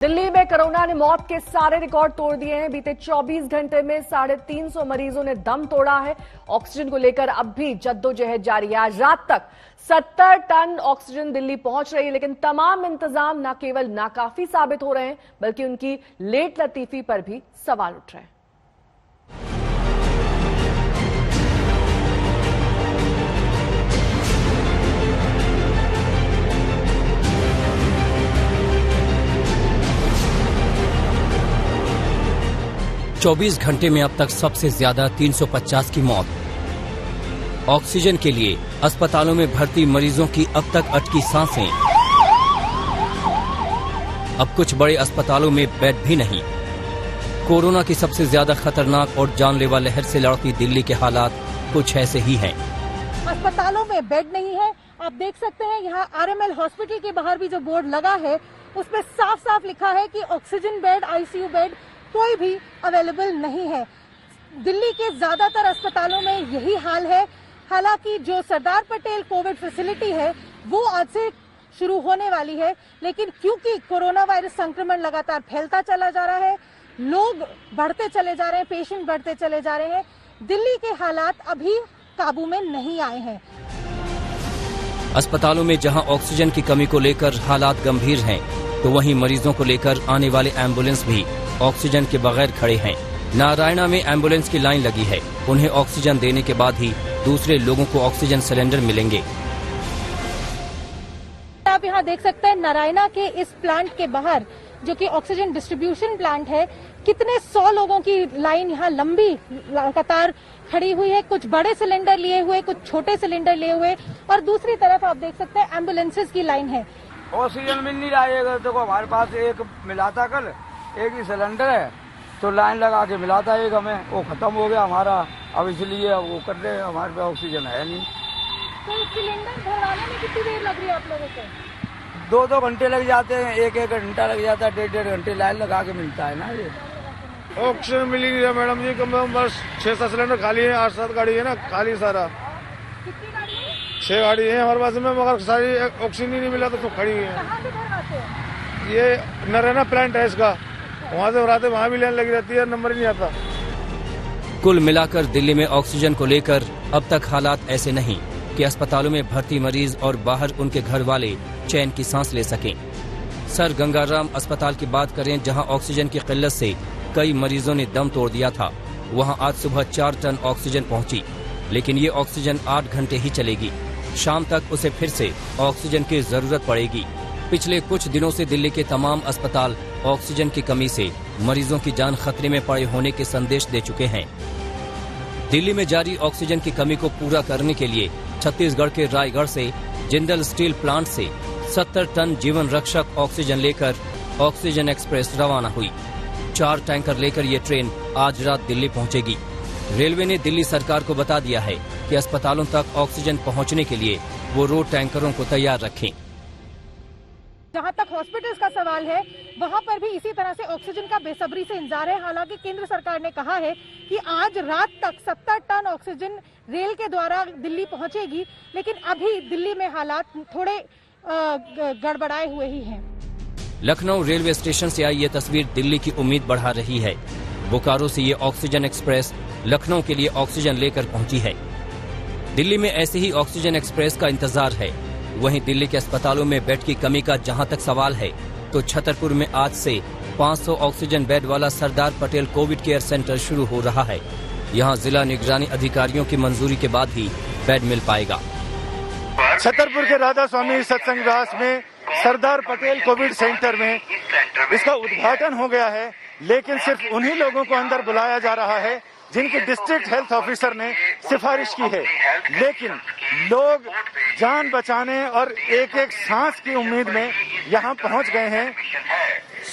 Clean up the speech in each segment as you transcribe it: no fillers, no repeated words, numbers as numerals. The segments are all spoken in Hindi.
दिल्ली में कोरोना ने मौत के सारे रिकॉर्ड तोड़ दिए हैं। बीते 24 घंटे में 350 मरीजों ने दम तोड़ा है। ऑक्सीजन को लेकर अब भी जद्दोजहद जारी है। आज रात तक 70 टन ऑक्सीजन दिल्ली पहुंच रही है, लेकिन तमाम इंतजाम न केवल नाकाफी साबित हो रहे हैं, बल्कि उनकी लेट लतीफी पर भी सवाल उठ रहे हैं। चौबीस घंटे में अब तक सबसे ज्यादा 350 की मौत। ऑक्सीजन के लिए अस्पतालों में भर्ती मरीजों की अब तक अटकी सांसें। अब कुछ बड़े अस्पतालों में बेड भी नहीं। कोरोना की सबसे ज्यादा खतरनाक और जानलेवा लहर से लड़ती दिल्ली के हालात कुछ ऐसे ही हैं। अस्पतालों में बेड नहीं है। आप देख सकते हैं यहाँ आरएमएल हॉस्पिटल के बाहर भी जो बोर्ड लगा है उसमें साफ साफ लिखा है कि ऑक्सीजन बेड, आईसीयू बेड कोई भी अवेलेबल नहीं है। दिल्ली के ज्यादातर अस्पतालों में यही हाल है। हालांकि जो सरदार पटेल कोविड फैसिलिटी है वो आज से शुरू होने वाली है, लेकिन क्योंकि कोरोना वायरस संक्रमण लगातार फैलता चला जा रहा है, लोग बढ़ते चले जा रहे हैं, पेशेंट बढ़ते चले जा रहे हैं, दिल्ली के हालात अभी काबू में नहीं आए हैं। अस्पतालों में जहां ऑक्सीजन की कमी को लेकर हालात गंभीर हैं, तो वहीं मरीजों को लेकर आने वाले एम्बुलेंस भी ऑक्सीजन के बगैर खड़े हैं। नारायणा में एम्बुलेंस की लाइन लगी है। उन्हें ऑक्सीजन देने के बाद ही दूसरे लोगों को ऑक्सीजन सिलेंडर मिलेंगे। आप यहाँ देख सकते हैं नारायणा के इस प्लांट के बाहर, जो कि ऑक्सीजन डिस्ट्रीब्यूशन प्लांट है, कितने 100 लोगों की लाइन यहाँ लंबी कतार खड़ी हुई है। कुछ बड़े सिलेंडर लिए हुए, कुछ छोटे सिलेंडर लिए हुए, और दूसरी तरफ आप देख सकते हैं एम्बुलेंसेज की लाइन है। ऑक्सीजन मिल नहीं रहा है। देखो हमारे पास एक मिला था कल, एक ही सिलेंडर है, तो लाइन लगा के मिला था एक हमें, वो खत्म हो गया हमारा। अब इसलिए अब वो कर रहे हैं, हमारे पास ऑक्सीजन है नहीं। तो सिलेंडर भरवाने में कितनी देर लग रही है आप लोगों को? 2-2 घंटे लग जाते हैं, 1-1 घंटा लग जाता है, 1.5 घंटे लाइन लगा के मिलता है ना। ये ऑक्सीजन मिल ही नहीं रहा मैडम जी। कम से कम बस 6-7 सिलेंडर खाली है, 8-7 गाड़ी है ना खाली सारा। कितनी गाड़ी है? 6 गाड़ी है हमारे पास में, मगर सारी ऑक्सीजन ही नहीं मिला तो खड़ी हुई है। कहाँ से भरवाते हैं? ये नारायणा प्लांट है इसका, वहाँ से भराते, वहाँ भी लाइन लगी रहती है, नंबर ही नहीं आता। कुल मिलाकर दिल्ली में ऑक्सीजन को लेकर अब तक हालात ऐसे नहीं कि अस्पतालों में भर्ती मरीज और बाहर उनके घर वाले चैन की सांस ले सकें। सर गंगाराम अस्पताल की बात करें, जहां ऑक्सीजन की किल्लत से कई मरीजों ने दम तोड़ दिया था, वहां आज सुबह 4 टन ऑक्सीजन पहुंची, लेकिन ये ऑक्सीजन 8 घंटे ही चलेगी। शाम तक उसे फिर से ऑक्सीजन की जरूरत पड़ेगी। पिछले कुछ दिनों से दिल्ली के तमाम अस्पताल ऑक्सीजन की कमी से मरीजों की जान खतरे में पड़े होने के संदेश दे चुके हैं। दिल्ली में जारी ऑक्सीजन की कमी को पूरा करने के लिए छत्तीसगढ़ के रायगढ़ से जिंदल स्टील प्लांट से 70 टन जीवन रक्षक ऑक्सीजन लेकर ऑक्सीजन एक्सप्रेस रवाना हुई। 4 टैंकर लेकर ये ट्रेन आज रात दिल्ली पहुंचेगी। रेलवे ने दिल्ली सरकार को बता दिया है कि अस्पतालों तक ऑक्सीजन पहुंचने के लिए वो रोड टैंकरों को तैयार रखें। जहां तक हॉस्पिटल्स का सवाल है, वहां पर भी इसी तरह से ऑक्सीजन का बेसब्री से इंतजार है। हालांकि केंद्र सरकार ने कहा है कि आज रात तक 70 टन ऑक्सीजन रेल के द्वारा दिल्ली पहुंचेगी, लेकिन अभी दिल्ली में हालात थोड़े गड़बड़ाए हुए ही हैं। लखनऊ रेलवे स्टेशन से आई ये तस्वीर दिल्ली की उम्मीद बढ़ा रही है। बोकारो से ये ऑक्सीजन एक्सप्रेस लखनऊ के लिए ऑक्सीजन लेकर पहुंची है। दिल्ली में ऐसे ही ऑक्सीजन एक्सप्रेस का इंतजार है। वहीं दिल्ली के अस्पतालों में बेड की कमी का जहां तक सवाल है, तो छतरपुर में आज से 500 ऑक्सीजन बेड वाला Sardar Patel Covid care centre शुरू हो रहा है। यहां जिला निगरानी अधिकारियों की मंजूरी के बाद ही बेड मिल पाएगा। छतरपुर के राधा स्वामी सत्संग विलास में सरदार पटेल कोविड सेंटर में इसका उद्घाटन हो गया है, लेकिन सिर्फ उन्हीं लोगों को अंदर बुलाया जा रहा है जिनकी डिस्ट्रिक्ट हेल्थ ऑफिसर ने सिफारिश की है। लेकिन लोग जान बचाने और एक-एक सांस की उम्मीद में यहाँ पहुँच गए हैं।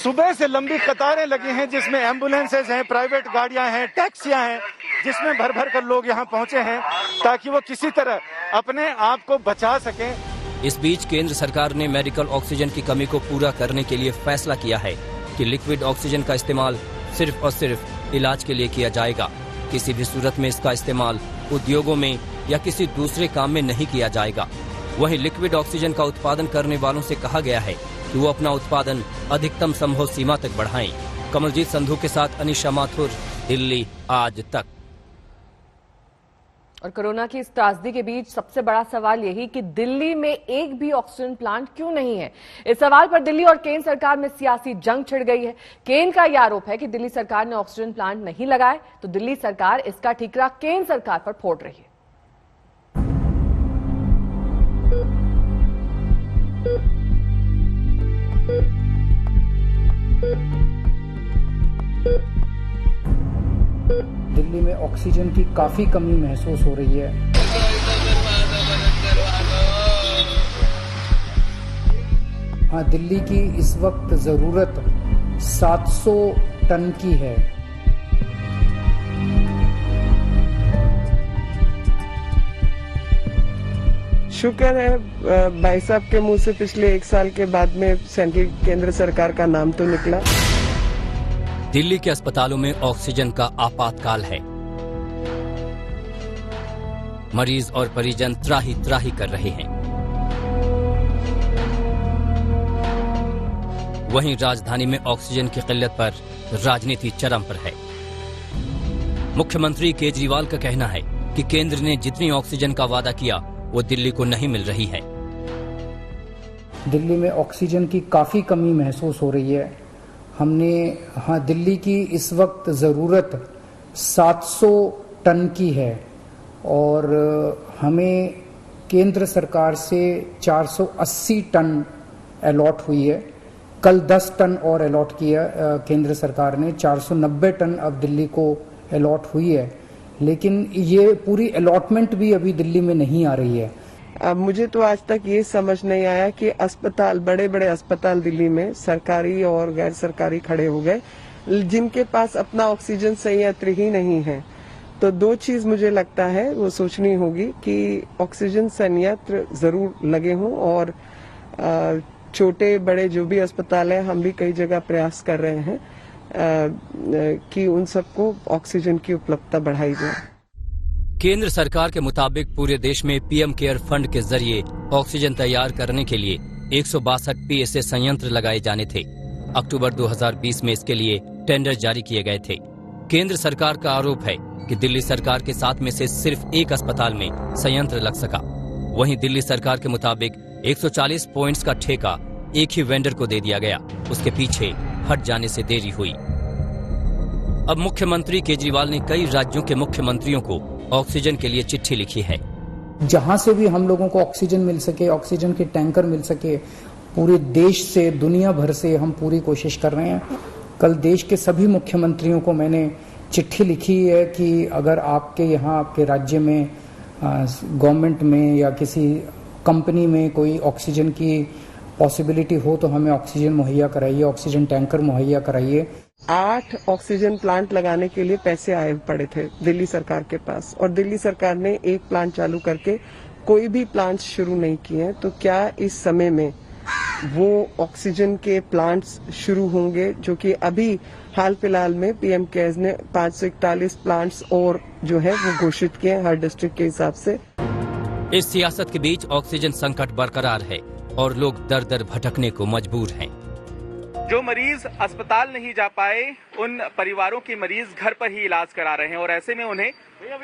सुबह से लंबी कतारें लगी हैं, जिसमें एम्बुलेंसेज हैं, प्राइवेट गाड़ियां हैं, टैक्सियां हैं, जिसमें भर भर कर लोग यहाँ पहुँचे हैं ताकि वो किसी तरह अपने आप को बचा सकें। इस बीच केंद्र सरकार ने मेडिकल ऑक्सीजन की कमी को पूरा करने के लिए फैसला किया है कि लिक्विड ऑक्सीजन का इस्तेमाल सिर्फ और सिर्फ इलाज के लिए किया जाएगा। किसी भी सूरत में इसका इस्तेमाल उद्योगों में या किसी दूसरे काम में नहीं किया जाएगा। वहीं लिक्विड ऑक्सीजन का उत्पादन करने वालों से कहा गया है कि वो अपना उत्पादन अधिकतम संभव सीमा तक बढ़ाएं। कमलजीत संधू के साथ अनिशा माथुर, दिल्ली आज तक। और कोरोना की इस त्रासदी के बीच सबसे बड़ा सवाल यही कि दिल्ली में एक भी ऑक्सीजन प्लांट क्यों नहीं है। इस सवाल पर दिल्ली और केंद्र सरकार में सियासी जंग छिड़ गई है। केंद्र का यह आरोप है कि दिल्ली सरकार ने ऑक्सीजन प्लांट नहीं लगाए, तो दिल्ली सरकार इसका ठीकरा केंद्र सरकार पर फोड़ रही है। दिल्ली में ऑक्सीजन की काफी कमी महसूस हो रही है। हाँ, दिल्ली की इस वक्त जरूरत 700 टन की है। शुक्र है भाई साहब के मुंह से पिछले 1 साल के बाद में सेंट्रल केंद्र सरकार का नाम तो निकला। दिल्ली के अस्पतालों में ऑक्सीजन का आपातकाल है। मरीज और परिजन त्राही त्राही कर रहे हैं। वहीं राजधानी में ऑक्सीजन की किल्लत पर राजनीति चरम पर है। मुख्यमंत्री केजरीवाल का कहना है कि केंद्र ने जितनी ऑक्सीजन का वादा किया वो दिल्ली को नहीं मिल रही है। दिल्ली में ऑक्सीजन की काफी कमी महसूस हो रही है। हाँ, दिल्ली की इस वक्त जरूरत 700 टन की है और हमें केंद्र सरकार से 480 टन अलॉट हुई है। कल 10 टन और अलॉट किया केंद्र सरकार ने। 490 टन अब दिल्ली को अलॉट हुई है, लेकिन ये पूरी अलॉटमेंट भी अभी दिल्ली में नहीं आ रही है। अब मुझे तो आज तक ये समझ नहीं आया कि अस्पताल, बड़े बड़े अस्पताल दिल्ली में सरकारी और गैर सरकारी खड़े हो गए, जिनके पास अपना ऑक्सीजन संयंत्र ही नहीं है। तो 2 चीज मुझे लगता है वो सोचनी होगी कि ऑक्सीजन संयंत्र जरूर लगे हों और छोटे बड़े जो भी अस्पताल है, हम भी कई जगह प्रयास कर रहे हैं कि उन सबको ऑक्सीजन की उपलब्धता बढ़ाई जाए। केंद्र सरकार के मुताबिक पूरे देश में पीएम केयर फंड के जरिए ऑक्सीजन तैयार करने के लिए 162 पीएसए संयंत्र लगाए जाने थे। अक्टूबर 2020 में इसके लिए टेंडर जारी किए गए थे। केंद्र सरकार का आरोप है कि दिल्ली सरकार के 7 में से सिर्फ एक अस्पताल में संयंत्र लग सका। वहीं दिल्ली सरकार के मुताबिक 140 पॉइंट्स का ठेका एक ही वेंडर को दे दिया गया। उसके पीछे हट जाने से देरी हुई। अब मुख्यमंत्री केजरीवाल ने कई राज्यों के मुख्यमंत्रियों को ऑक्सीजन के लिए चिट्ठी लिखी है। जहां से भी हम लोगों को ऑक्सीजन मिल सके, ऑक्सीजन के टैंकर मिल सके, पूरे देश से, दुनिया भर से हम पूरी कोशिश कर रहे हैं। कल देश के सभी मुख्यमंत्रियों को मैंने चिट्ठी लिखी है कि अगर आपके यहाँ, आपके राज्य में, गवर्नमेंट में या किसी कंपनी में कोई ऑक्सीजन की पॉसिबिलिटी हो तो हमें ऑक्सीजन मुहैया कराइए, ऑक्सीजन टैंकर मुहैया कराइए। 8 ऑक्सीजन प्लांट लगाने के लिए पैसे आए पड़े थे दिल्ली सरकार के पास, और दिल्ली सरकार ने एक प्लांट चालू करके कोई भी प्लांट शुरू नहीं किए। तो क्या इस समय में वो ऑक्सीजन के प्लांट्स शुरू होंगे, जो कि अभी हाल फिलहाल में पीएम केयर्स ने 541 प्लांट्स और जो है वो घोषित किए हर डिस्ट्रिक्ट के हिसाब से। इस सियासत के बीच ऑक्सीजन संकट बरकरार है और लोग दर दर भटकने को मजबूर हैं। जो मरीज अस्पताल नहीं जा पाए, उन परिवारों के मरीज घर पर ही इलाज करा रहे हैं और ऐसे में उन्हें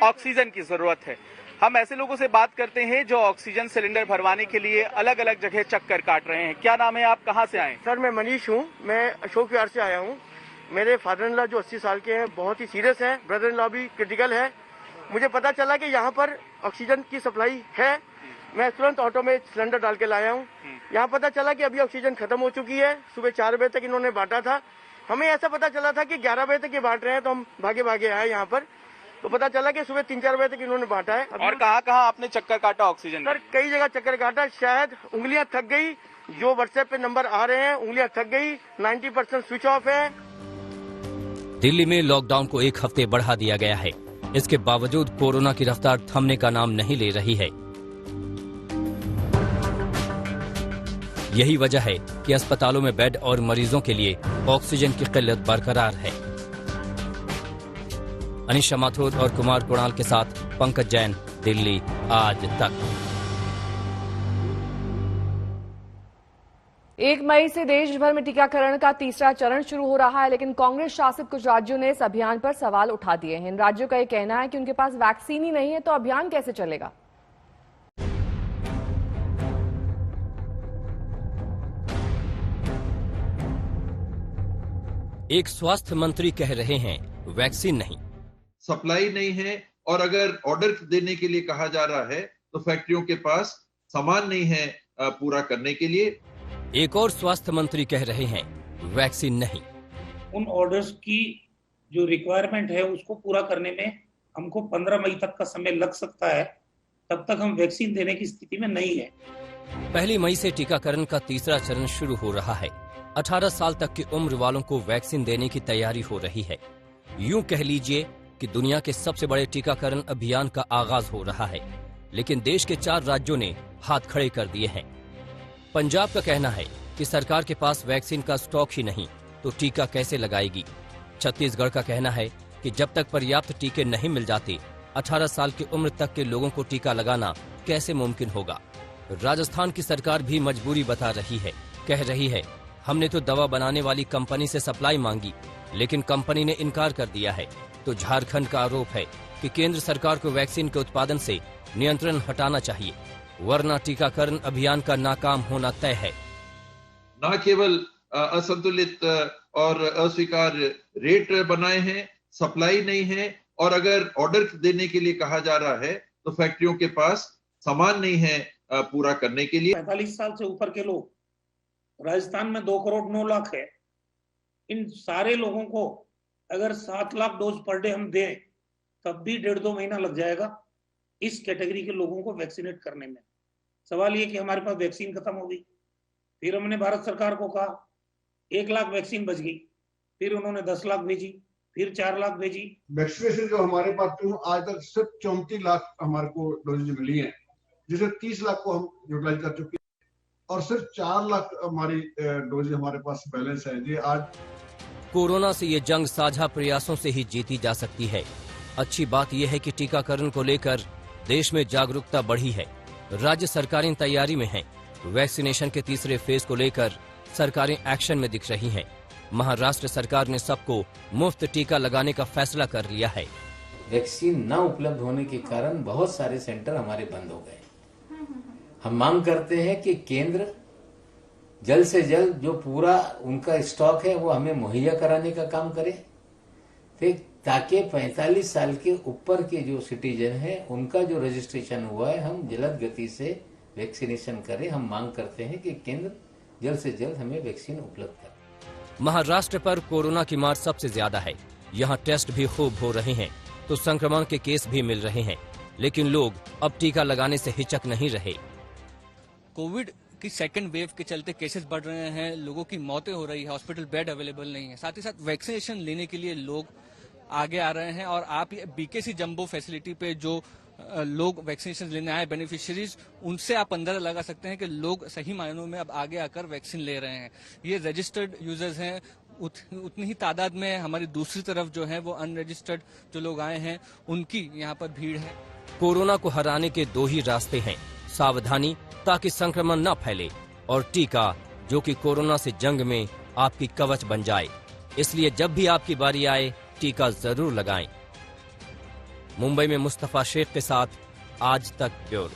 ऑक्सीजन की जरूरत है। हम ऐसे लोगों से बात करते हैं जो ऑक्सीजन सिलेंडर भरवाने के लिए अलग अलग जगह चक्कर काट रहे हैं। क्या नाम है, आप कहाँ से आए? सर, मैं मनीष हूँ, मैं अशोक विहार से आया हूँ। मेरे फादर इन लॉ जो 80 साल के हैं, बहुत ही सीरियस है। ब्रदर इन लॉ भी क्रिटिकल है। मुझे पता चला कि यहाँ पर ऑक्सीजन की सप्लाई है। मैं तुरंत ऑटो में सिलेंडर डाल के लाया हूँ। यहाँ पता चला कि अभी ऑक्सीजन खत्म हो चुकी है। सुबह 4 बजे तक इन्होंने बांटा था। हमें ऐसा पता चला था कि 11 बजे तक ये बांट रहे हैं, तो हम भागे भागे आए यहाँ पर। तो पता चला कि सुबह 3-4 बजे तक इन्होंने बांटा है। और कहाँ कहाँ आपने चक्कर काटा ऑक्सीजन? सर, कई जगह चक्कर काटा। शायद उंगलियां थक गई। जो व्हाट्सएप पे नंबर आ रहे हैं, उंगलियां थक गई। 90% स्विच ऑफ है। दिल्ली में लॉकडाउन को 1 हफ्ते बढ़ा दिया गया है। इसके बावजूद कोरोना की रफ्तार थमने का नाम नहीं ले रही है। यही वजह है कि अस्पतालों में बेड और मरीजों के लिए ऑक्सीजन की किल्लत बरकरार है। अनिशा माथुर और कुमार कुणाल के साथ पंकज जैन, दिल्ली आज तक। 1 मई से देश भर में टीकाकरण का तीसरा चरण शुरू हो रहा है, लेकिन कांग्रेस शासित कुछ राज्यों ने इस अभियान पर सवाल उठा दिए हैं। इन राज्यों का यह कहना है कि उनके पास वैक्सीन ही नहीं है, तो अभियान कैसे चलेगा। एक स्वास्थ्य मंत्री कह रहे हैं वैक्सीन नहीं, सप्लाई नहीं है, और अगर ऑर्डर देने के लिए कहा जा रहा है तो फैक्ट्रियों के पास सामान नहीं है पूरा करने के लिए। एक और स्वास्थ्य मंत्री कह रहे हैं वैक्सीन नहीं। उन ऑर्डर्स की जो रिक्वायरमेंट है उसको पूरा करने में हमको 15 मई तक का समय लग सकता है, तब तक हम वैक्सीन देने की स्थिति में नहीं है। 1 मई से टीकाकरण का तीसरा चरण शुरू हो रहा है। 18 साल तक की उम्र वालों को वैक्सीन देने की तैयारी हो रही है। यूं कह लीजिए कि दुनिया के सबसे बड़े टीकाकरण अभियान का आगाज हो रहा है, लेकिन देश के 4 राज्यों ने हाथ खड़े कर दिए हैं। पंजाब का कहना है कि सरकार के पास वैक्सीन का स्टॉक ही नहीं, तो टीका कैसे लगाएगी। छत्तीसगढ़ का कहना है कि जब तक पर्याप्त टीके नहीं मिल जाते, 18 साल की उम्र तक के लोगों को टीका लगाना कैसे मुमकिन होगा। राजस्थान की सरकार भी मजबूरी बता रही है, कह रही है हमने तो दवा बनाने वाली कंपनी से सप्लाई मांगी, लेकिन कंपनी ने इनकार कर दिया है। तो झारखंड का आरोप है कि केंद्र सरकार को वैक्सीन के उत्पादन से नियंत्रण हटाना चाहिए, वरना टीकाकरण अभियान का नाकाम होना तय है। न केवल असंतुलित और अस्वीकार्य रेट बनाए हैं, सप्लाई नहीं है, और अगर ऑर्डर देने के लिए कहा जा रहा है तो फैक्ट्रियों के पास सामान नहीं है पूरा करने के लिए। 45 साल से ऊपर के लोग राजस्थान में 2 करोड़ 9 लाख है। इन सारे लोगों को अगर 7 लाख डोज पर डे हम दें, तब भी 1.5-2 महीना लग जाएगा इस कैटेगरी के लोगों को वैक्सीनेट करने में। सवाल ये कि हमारे पास वैक्सीन खत्म हो गई, फिर हमने भारत सरकार को कहा 1 लाख वैक्सीन बच गई, फिर उन्होंने 10 लाख भेजी, फिर 4 लाख भेजी। वैक्सीनेशन जो हमारे पास आज तक सिर्फ 34 लाख हमारे को डोजेज मिली है, जिसे 30 लाख को हम यूटिलाइज कर चुके हैं, और सिर्फ 4 लाख हमारी डोजेज हमारे पास बैलेंस है। ये आज कोरोना से ये जंग साझा प्रयासों से ही जीती जा सकती है। अच्छी बात यह है कि टीकाकरण को लेकर देश में जागरूकता बढ़ी है। राज्य सरकारें तैयारी में हैं। वैक्सीनेशन के तीसरे फेज को लेकर सरकारें एक्शन में दिख रही हैं। महाराष्ट्र सरकार ने सबको मुफ्त टीका लगाने का फैसला कर लिया है। वैक्सीन न उपलब्ध होने के कारण बहुत सारे सेंटर हमारे बंद हो गए। हम मांग करते हैं कि केंद्र जल्द से जल्द जो पूरा उनका स्टॉक है वो हमें मुहैया कराने का काम करे, ताकि 45 साल के ऊपर के जो सिटीजन हैं उनका जो रजिस्ट्रेशन हुआ है हम जल्द गति से वैक्सीनेशन करें। हम मांग करते हैं कि केंद्र जल्द से जल्द हमें वैक्सीन उपलब्ध करे। महाराष्ट्र पर कोरोना की मार सबसे ज्यादा है। यहाँ टेस्ट भी खूब हो रहे हैं, तो संक्रमण के केस भी मिल रहे हैं, लेकिन लोग अब टीका लगाने से हिचक नहीं रहे। कोविड की सेकंड वेव के चलते केसेस बढ़ रहे हैं, लोगों की मौतें हो रही है, हॉस्पिटल बेड अवेलेबल नहीं है। साथ ही साथ वैक्सीनेशन लेने के लिए लोग आगे आ रहे हैं, और आप ये बीकेसी जंबो फैसिलिटी पे जो लोग वैक्सीनेशन लेने आए बेनिफिशियरीज, उनसे आप अंदाजा लगा सकते हैं कि लोग सही मायनों में अब आगे आकर वैक्सीन ले रहे हैं। ये रजिस्टर्ड यूजर्स हैं, उतनी ही तादाद में हमारी दूसरी तरफ जो है वो अनरजिस्टर्ड जो लोग आए हैं उनकी यहाँ पर भीड़ है। कोरोना को हराने के 2 ही रास्ते हैं, सावधानी ताकि संक्रमण न फैले, और टीका जो कि कोरोना से जंग में आपकी कवच बन जाए। इसलिए जब भी आपकी बारी आए टीका जरूर लगाएं। मुंबई में मुस्तफा शेख के साथ आज तक ब्यूरो।